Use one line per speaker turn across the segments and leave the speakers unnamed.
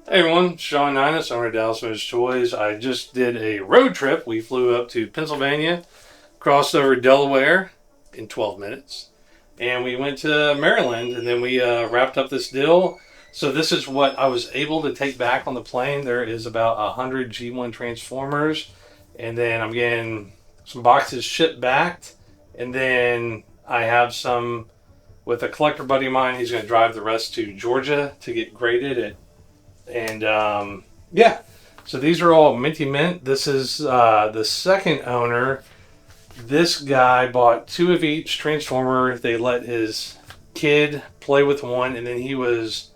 Hey everyone, Shawn, owner of Dallas Vintage Toys. I just did a road trip. We flew up to Pennsylvania, crossed over Delaware in 12 minutes, and we went to Maryland, and then we wrapped up this deal. So this is what I was able to take back on the plane. There is about 100 G1 Transformers, and then I'm getting some boxes shipped back, and then I have some with a collector buddy of mine. He's going to drive the rest to Georgia to get graded at. And yeah, so these are all minty mint. This is the second owner. This guy bought 2 of each Transformer. They let his kid play with one, and then he was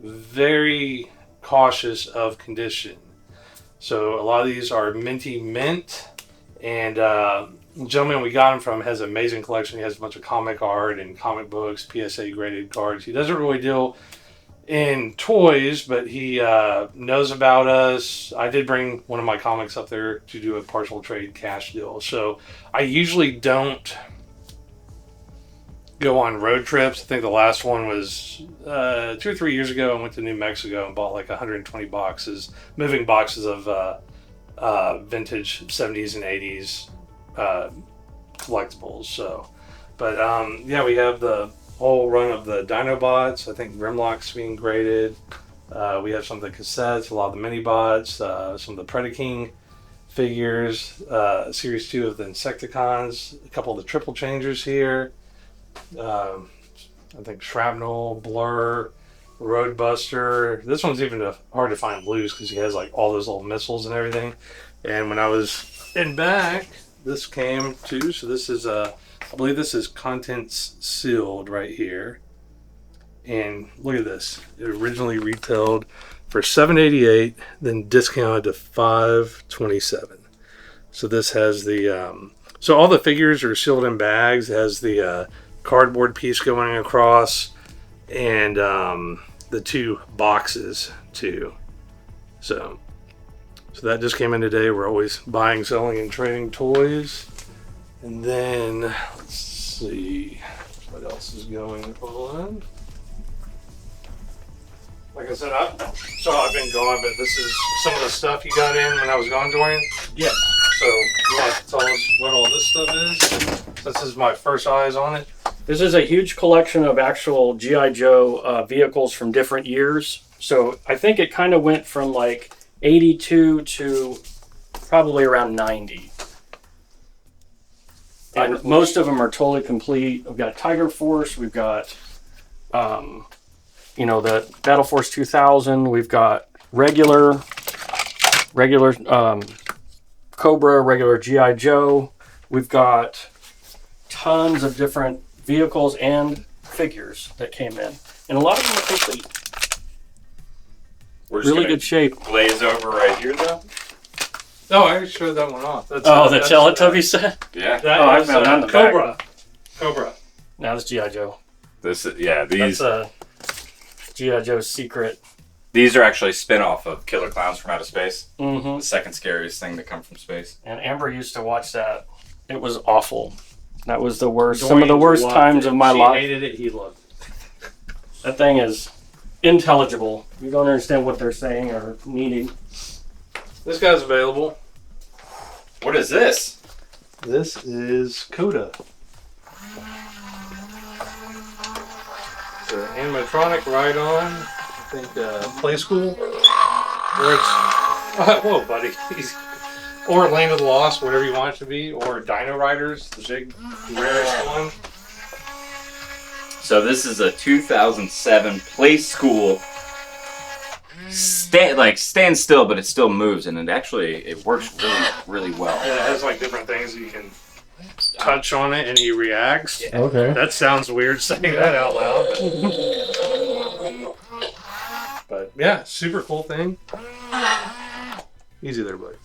very cautious of condition. So a lot of these are minty mint. And the gentleman we got him from has an amazing collection. He has a bunch of comic art and comic books, PSA graded cards. He doesn't really deal in toys, but he knows about us. I did bring one of my comics up there to do a partial trade cash deal. So I usually don't go on road trips. I think the last one was 2 or 3 years ago. I went to New Mexico and bought like 120 boxes, moving boxes of vintage 70s and 80s collectibles. So, but yeah, we have the whole run of the Dinobots. I think Grimlock's being graded. We have some of the cassettes, a lot of the mini-bots, some of the Predaking figures, Series 2 of the Insecticons, a couple of the triple changers here. I think Shrapnel, Blur, Roadbuster. This one's even hard to find loose because he has like all those little missiles and everything. And when I was in back, this came too. So this is I believe this is contents sealed right here. And look at this. It originally retailed for $7.88, then discounted to $5.27. So this has the so all the figures are sealed in bags. It has the cardboard piece going across and the 2 boxes too. So that just came in today. We're always buying, selling, and trading toys. And then, let's see, what else is going on? Like I said, I've been gone, but this is some of the stuff you got in when I was gone, Dorian.
Yeah.
So, you want to tell us what all this stuff is? This is my first eyes on it.
This is a huge collection of actual G.I. Joe vehicles from different years. So I think it kind of went from like 82 to probably around 90. And most of them are totally complete. We've got Tiger Force. We've got, the Battle Force 2000. We've got regular Cobra, regular G.I. Joe. We've got tons of different vehicles and figures that came in. And a lot of them are complete.
We're just
really good shape.
Glaze over right here, though.
Oh, I already showed that one off.
That's the Teletubby set?
Yeah.
I found that in the
Cobra.
back.
Cobra.
Now this G.I. Joe.
These.
That's a G.I. Joe's secret.
These are actually spin-off of Killer Clowns from Outer Space.
Mm-hmm.
The second scariest thing to come from space.
And Amber used to watch that. It was awful. That was the worst. Some of the worst times of my life.
She hated it. He loved it.
That thing is intelligible. You don't understand what they're saying or meaning.
This guy's available.
What is this?
This is Coda. It's an animatronic ride-on. I think Play School. Or it's whoa, buddy. Or Land of the Lost, whatever you want it to be. Or Dino Riders, the big rarest one.
So this is a 2007 Play School. Stand still, but it still moves, and it works really well.
And it has like different things that you can touch on it, and he reacts.
Yeah.
Okay.
That sounds weird saying that out loud. But yeah, super cool thing. Easy there, buddy.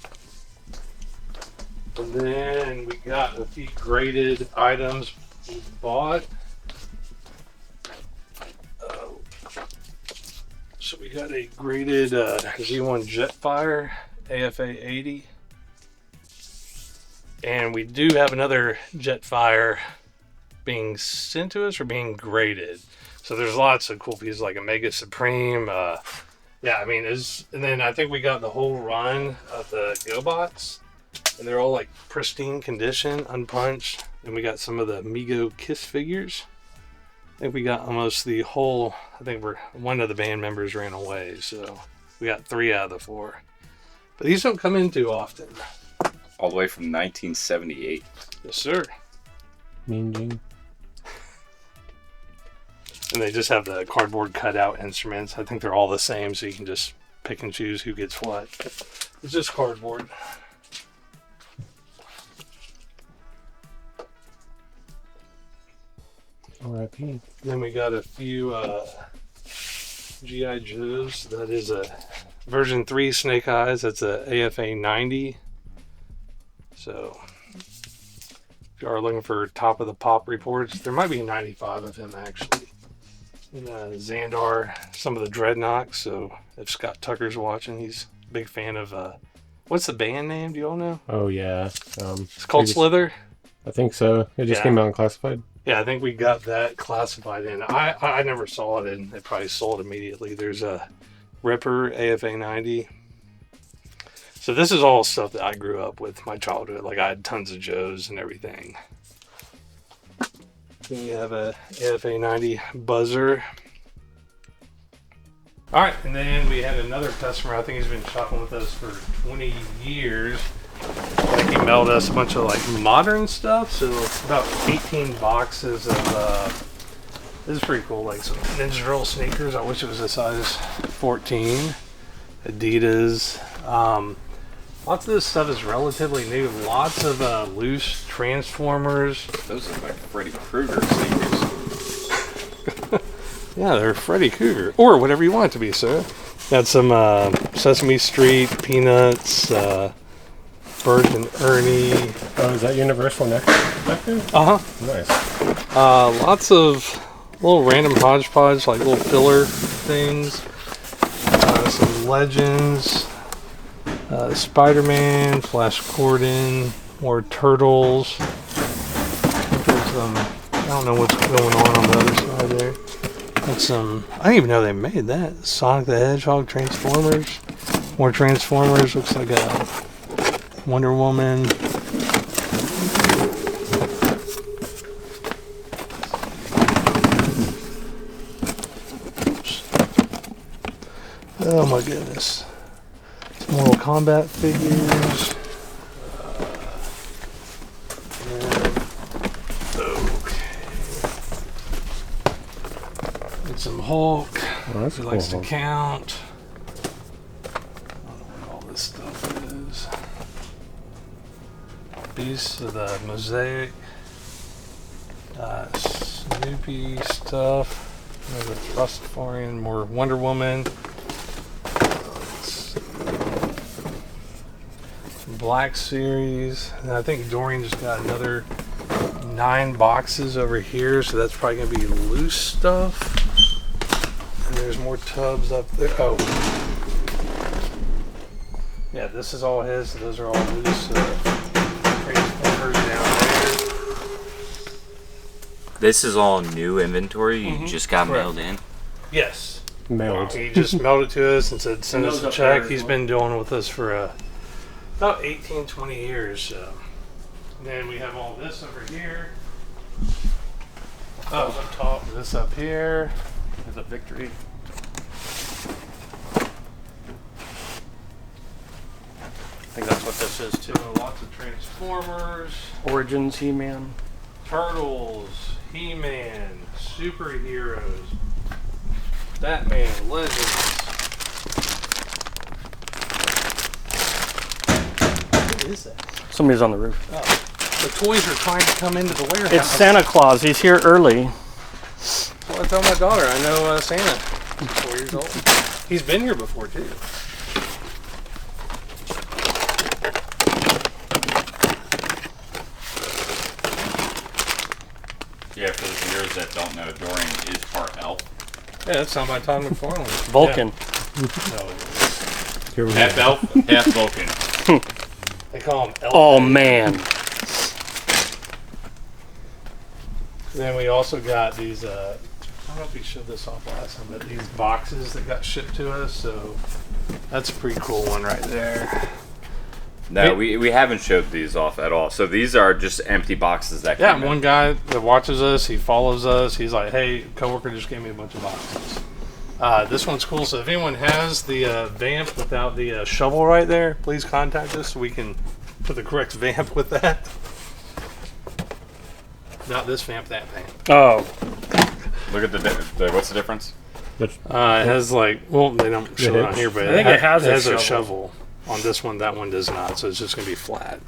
And then we got a few graded items we bought. So we got a graded Z1 Jetfire AFA 80. And we do have another Jetfire being sent to us or being graded. So there's lots of cool pieces like a Mega Supreme, Yeah, I mean, and then I think we got the whole run of the GoBots, and they're all like pristine condition, unpunched. And we got some of the Mego Kiss figures. I think we got almost the whole. I think one of the band members ran away, so we got 3 out of the 4. But these don't come in too often.
All the way from 1978.
Yes, sir.
Mean Gene.
And they just have the cardboard cutout instruments. I think they're all the same, so you can just pick and choose who gets what. It's just cardboard.
R.I.P.
Then we got a few G.I. Joes. That is a version 3 Snake Eyes. That's a AFA 90. So if you are looking for top of the pop reports, there might be 95 of him actually. And Xandar, some of the Dreadnoks. So if Scott Tucker's watching, he's a big fan of what's the band name? Do you all know?
Oh yeah.
It's called Slither.
I think so. It just came out in classified.
Yeah, I think we got that classified in. I never saw it, and it probably sold immediately. There's a Ripper AFA 90. So this is all stuff that I grew up with my childhood. Like I had tons of Joes and everything. Then you have a AFA 90 Buzzer. All right, and then we had another customer. I think he's been shopping with us for 20 years. Like he mailed us a bunch of like modern stuff, so about 18 boxes of this is pretty cool, like some Ninja Turtle sneakers. I wish it was a size 14. Adidas. Lots of this stuff is relatively new. Lots of loose Transformers.
Those are like Freddy Krueger sneakers.
Yeah, they're Freddy Krueger, or whatever you want it to be, sir. Got some Sesame Street, Peanuts, Bert and Ernie.
Oh, is that Universal necklace back there?
Uh-huh.
Nice.
Lots of little random hodgepodge, like little filler things. Some Legends. Spider-Man, Flash Gordon, more Turtles. I don't know what's going on the other side there. That's I didn't even know they made that. Sonic the Hedgehog, Transformers. More Transformers. Looks like a Wonder Woman. Oh my goodness. Some Mortal Kombat figures. Okay. And some Hulk.
Oh, that's
Who
cool.
likes to count. I don't know what all this stuff is. Beasts of the Mosaic. Snoopy stuff. There's a Rastafarian, more Wonder Woman. Some Black Series. And I think Dorian just got another 9 boxes over here, so that's probably going to be loose stuff. And there's more tubs up there. Oh. Yeah, this is all his, so those are all loose. Transformers down there.
This is all new inventory. You
Mhm.
just got
Correct.
mailed in.
Yes.
Mailed.
He just mailed it to us and said send
And
us
those
a
up there
check.
as
He's
well.
been doing it with us for about 18, 20 years. So. And then we have all this over here. Oh, up top. This up here. There's a Victory.
I think that's what this is too.
Lots of Transformers,
Origins He-Man.
Turtles, He-Man, superheroes, Batman, Legends. What is that?
Somebody's on the roof.
The toys are trying to come into the warehouse.
It's Santa Claus. He's here early.
Well, I tell my daughter I know Santa. He's 4 years old. He's been here before too.
Yeah, for the viewers that don't know, Dorian is part elf.
Yeah, that's signed by Todd McFarlane.
Vulcan.
Here we
Half
go.
elf, half Vulcan.
They call him Elf.
Oh man.
Then we also got these. I don't know if we showed this off last time, but these boxes that got shipped to us, so that's a pretty cool one right there.
No, we haven't showed these off at all. So these are just empty boxes that
Yeah,
came in.
one guy that watches us, he follows us. He's like, hey, coworker just gave me a bunch of boxes. This one's cool. So if anyone has the vamp without the shovel right there, please contact us so we can put the correct vamp with that. Not this vamp, that vamp.
Oh,
Look at the what's the difference?
It has like, well, they don't show it on here, but
I think it has a
a
shovel.
shovel. On this one, that one does not, so it's just going to be flat.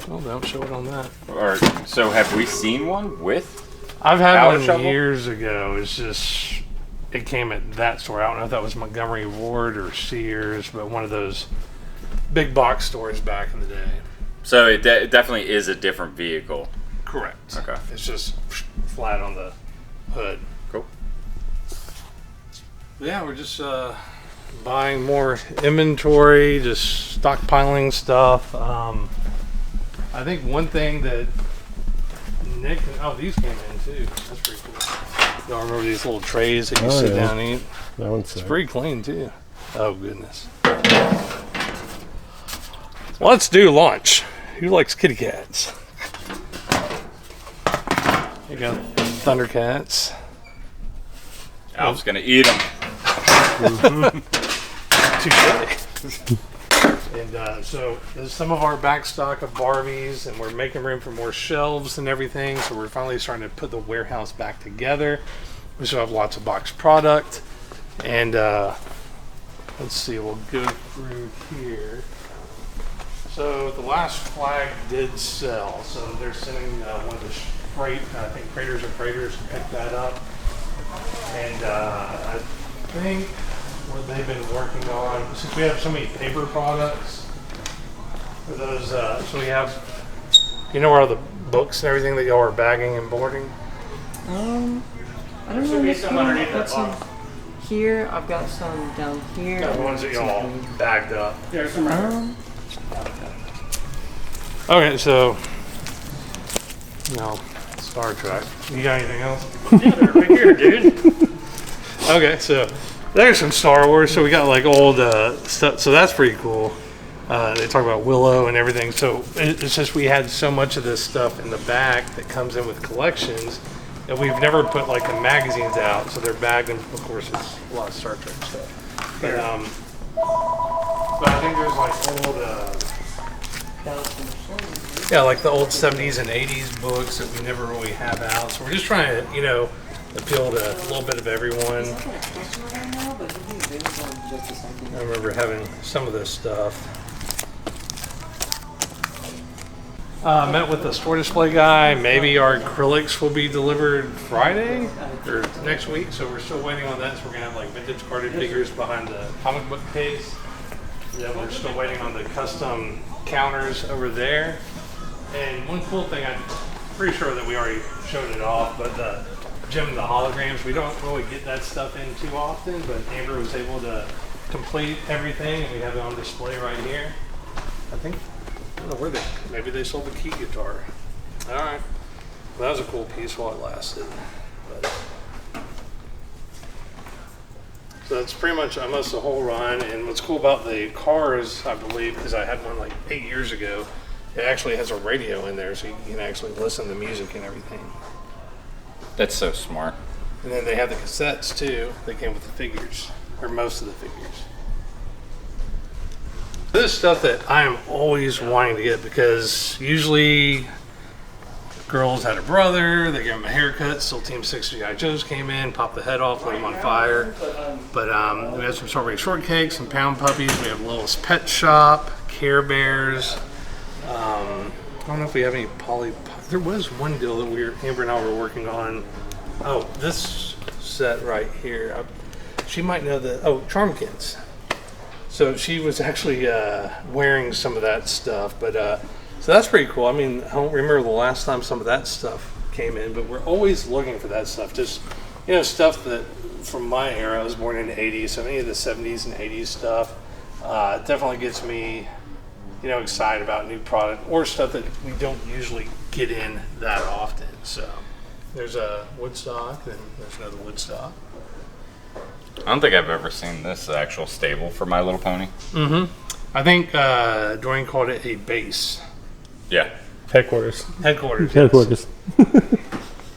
Oh, they don't show it on that.
Or so have we seen one with?
I've had
Without a
one
shovel?
years ago. It's just, it came at that store. I don't know if that was Montgomery Ward or Sears, but one of those big box stores back in the day.
So it definitely is a different vehicle.
Correct.
Okay.
It's just flat on the hood.
Cool.
Yeah, we're just buying more inventory, just stockpiling stuff. I think one thing that Nick, these came in too. That's pretty cool. Y'all remember these little trays that you
Oh,
sit
yeah.
down and eat?
That one's
It's
sick.
pretty clean too. Oh goodness. Let's do lunch. Who likes kitty cats? You got Thundercats.
Alf's gonna eat them.
Touche. And so there's some of our back stock of Barbies, and we're making room for more shelves and everything. So we're finally starting to put the warehouse back together. We still have lots of box product, and let's see, we'll go through here. So the last flag did sell, so they're sending one of the freight, I think Freighters and Freighters to pick that up. And I think what they've been working on, since we have so many paper products, for those, so we have, you know where all the books and everything that y'all are bagging and boarding?
I don't
There
know.
should be
Nick,
some
I've
underneath
got
that
some
box.
here. I've got some down here.
The ones that y'all bagged up.
there's some.
Okay, so, no, Star Trek. You got anything else?
Yeah, they're right here, dude.
Okay, so there's some Star Wars. So we got like old stuff. So that's pretty cool. They talk about Willow and everything. So it's just we had so much of this stuff in the back that comes in with collections that we've never put like the magazines out. So they're bagged, and of course it's a lot of Star Trek stuff. But I think there's like old. Yeah, like the old 70s and 80s books that we never really have out. So we're just trying to, appeal to a little bit of everyone. I remember having some of this stuff. Met with the store display guy. Maybe our acrylics will be delivered Friday or next week. So we're still waiting on that. So we're going to have like vintage carded figures behind the comic book case. Yeah, we're still waiting on the custom counters over there. And one cool thing, I'm pretty sure that we already showed it off, but the Gem and the holograms, we don't really get that stuff in too often, but Amber was able to complete everything, and we have it on display right here. I think, I don't know where maybe they sold the key guitar. All right. Well, that was a cool piece while it lasted. But, so that's pretty much almost the whole run. And what's cool about the cars, I believe, because I had one like 8 years ago, it actually has a radio in there, so you can actually listen to music and everything.
That's so smart.
And then they have the cassettes too. They came with the figures, or most of the figures. This is stuff that I am always wanting to get because usually girls had a brother, they gave him a haircut, still Team 6 G.I. Joes came in, popped the head off, lit him on fire. But we have some strawberry shortcakes, some pound puppies, we have Littlest Pet Shop, Care Bears. I don't know if we have any there was one deal that Amber and I were working on. Oh, this set right here. She might know Charmkins. So she was actually wearing some of that stuff, but so that's pretty cool. I mean, I don't remember the last time some of that stuff came in, but we're always looking for that stuff. Just stuff that from my era. I was born in the '80s, so any of the '70s and '80s stuff definitely gets me, excited about new product or stuff that we don't usually get in that often. So There's a Woodstock, and there's another Woodstock.
I don't think I've ever seen this actual stable for My Little Pony.
I think Dorian called it a base.
Yeah.
Headquarters.
Headquarters.
Headquarters.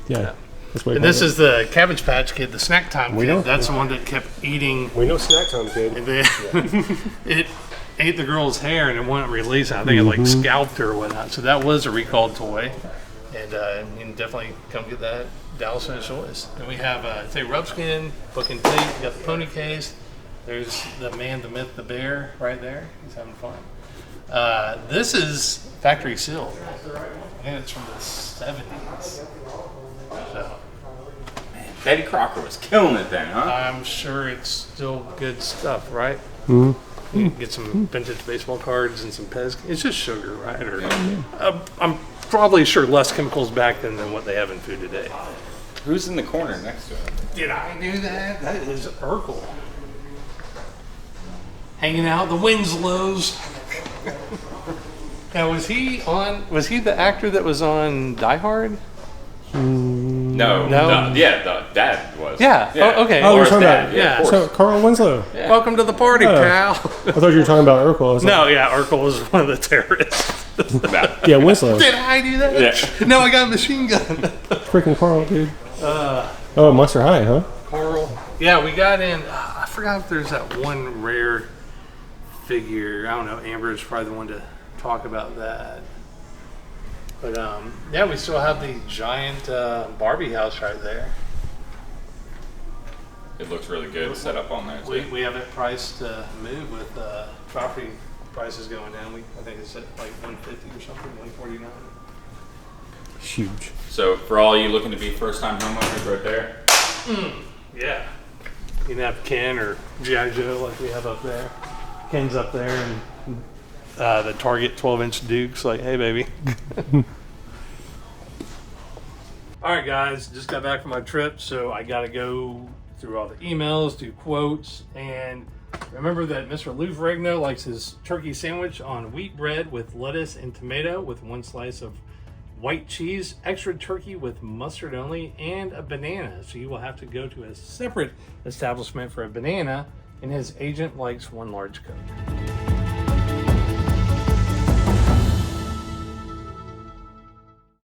Yeah. That's what
And this is the Cabbage Patch Kid, the snack time
We
kid.
know.
That's the one that kept eating.
We know snack time, kid.
And then it ate the girl's hair and it wouldn't release it. I think it like scalped her or whatnot. So that was a recalled toy. And you can definitely come get that. Dallas Finish Toys. And we have it's a rub skin, book and tape. We got the pony case. There's the man, the myth, the bear right there. He's having fun. This is factory sealed. I think it's from the 70s. So
Betty Crocker was killing it then, huh?
I'm sure it's still good stuff, right?
Mm-hmm.
You can get some vintage baseball cards and some Pez. It's just sugar, right? Or, I'm probably sure less chemicals back then than what they have in food today.
Who's in the corner next to it?
Did I do that? That is Urkel. Hanging out the Winslows. Now, was he the actor that was on Die Hard?
No.
No.
The dad was.
Yeah. Oh, okay.
Oh,
Or
you're
his
talking
dad,
about
yeah.
of
So
course.
Carl Winslow.
Yeah.
Welcome to the party, pal.
I thought you were talking about Urkel. I was
No, yeah, Urkel was one of the terrorists.
like, yeah, Winslow.
Did I do that?
Yeah.
No, I got a machine gun.
Freaking Carl, dude. Oh, Monster High, huh?
Coral. Yeah, we got in. I forgot if there's that one rare figure. I don't know. Amber is probably the one to talk about that. But yeah, we still have the giant Barbie house right there.
It looks really good set up on there. Too.
We have it priced to move with property prices going down. I think it's at like 150 or something, 149.
Huge.
So for all you looking to be first-time homeowners right there.
Yeah. You can have Ken or G.I. Joe like we have up there. Ken's up there and the Target 12-inch Dukes like, hey, baby. All right, guys. Just got back from my trip, so I got to go through all the emails, do quotes, and remember that Mr. Lou Ferrigno likes his turkey sandwich on wheat bread with lettuce and tomato with one slice of white cheese, extra turkey with mustard only, and a banana. So you will have to go to a separate establishment for a banana, and his agent likes one large Coke.